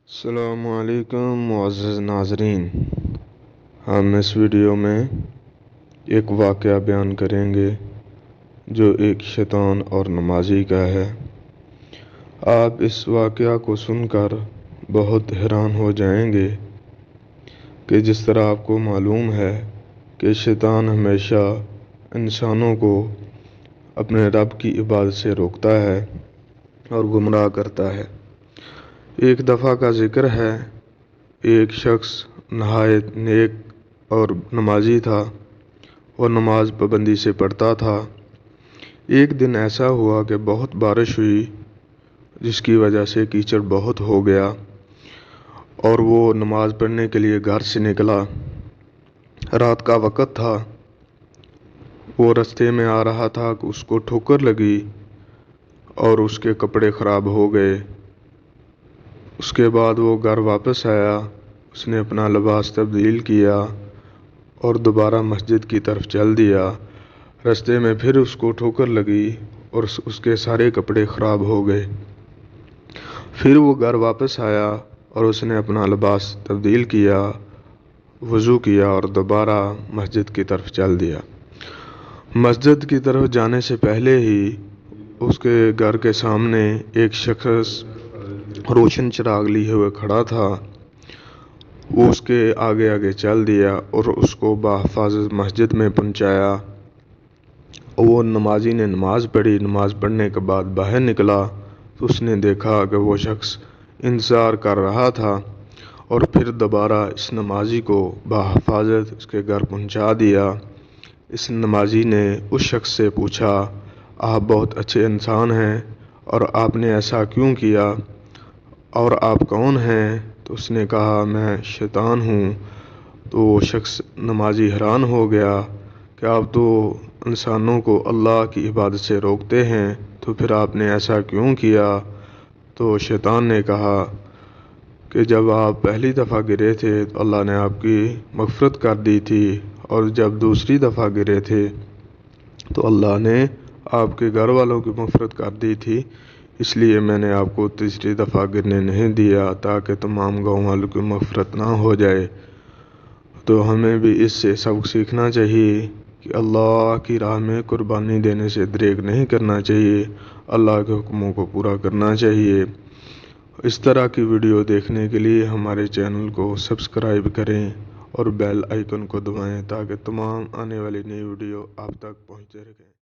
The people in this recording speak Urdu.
السلام علیکم معزز ناظرین، ہم اس ویڈیو میں ایک واقعہ بیان کریں گے جو ایک شیطان اور نمازی کا ہے۔ آپ اس واقعہ کو سن کر بہت حیران ہو جائیں گے کہ جس طرح آپ کو معلوم ہے کہ شیطان ہمیشہ انسانوں کو اپنے رب کی عبادت سے روکتا ہے اور گمراہ کرتا ہے۔ ایک دفعہ کا ذکر ہے، ایک شخص نہایت نیک اور نمازی تھا اور نماز پابندی سے پڑھتا تھا۔ ایک دن ایسا ہوا کہ بہت بارش ہوئی، جس کی وجہ سے کیچڑ بہت ہو گیا اور وہ نماز پڑھنے کے لیے گھر سے نکلا۔ رات کا وقت تھا، وہ راستے میں آ رہا تھا کہ اس کو ٹھوکر لگی اور اس کے کپڑے خراب ہو گئے۔ اس کے بعد وہ گھر واپس آیا، اس نے اپنا لباس تبدیل کیا اور دوبارہ مسجد کی طرف چل دیا۔ راستے میں پھر اس کو ٹھوکر لگی اور اس کے سارے کپڑے خراب ہو گئے۔ پھر وہ گھر واپس آیا اور اس نے اپنا لباس تبدیل کیا، وضو کیا اور دوبارہ مسجد کی طرف چل دیا۔ مسجد کی طرف جانے سے پہلے ہی اس کے گھر کے سامنے ایک شخص روشن چراغ لیے ہوئے کھڑا تھا۔ وہ اس کے آگے آگے چل دیا اور اس کو بحفاظت مسجد میں پہنچایا۔ وہ نمازی نے نماز پڑھی۔ نماز پڑھنے کے بعد باہر نکلا تو اس نے دیکھا کہ وہ شخص انتظار کر رہا تھا اور پھر دوبارہ اس نمازی کو بحفاظت اس کے گھر پہنچا دیا۔ اس نمازی نے اس شخص سے پوچھا، آپ بہت اچھے انسان ہیں اور آپ نے ایسا کیوں کیا، اور آپ کون ہیں؟ تو اس نے کہا، میں شیطان ہوں۔ تو وہ شخص نمازی حیران ہو گیا کہ آپ تو انسانوں کو اللہ کی عبادت سے روکتے ہیں، تو پھر آپ نے ایسا کیوں کیا؟ تو شیطان نے کہا کہ جب آپ پہلی دفعہ گرے تھے تو اللہ نے آپ کی مغفرت کر دی تھی، اور جب دوسری دفعہ گرے تھے تو اللہ نے آپ کے گھر والوں کی مغفرت کر دی تھی، اس لیے میں نے آپ کو تیسری دفعہ گرنے نہیں دیا تاکہ تمام گاؤں والوں کی مغفرت نہ ہو جائے۔ تو ہمیں بھی اس سے سبق سیکھنا چاہیے کہ اللہ کی راہ میں قربانی دینے سے دریغ نہیں کرنا چاہیے، اللہ کے حکموں کو پورا کرنا چاہیے۔ اس طرح کی ویڈیو دیکھنے کے لیے ہمارے چینل کو سبسکرائب کریں اور بیل آئیکن کو دبائیں تاکہ تمام آنے والی نئی ویڈیو آپ تک پہنچتے رہیں۔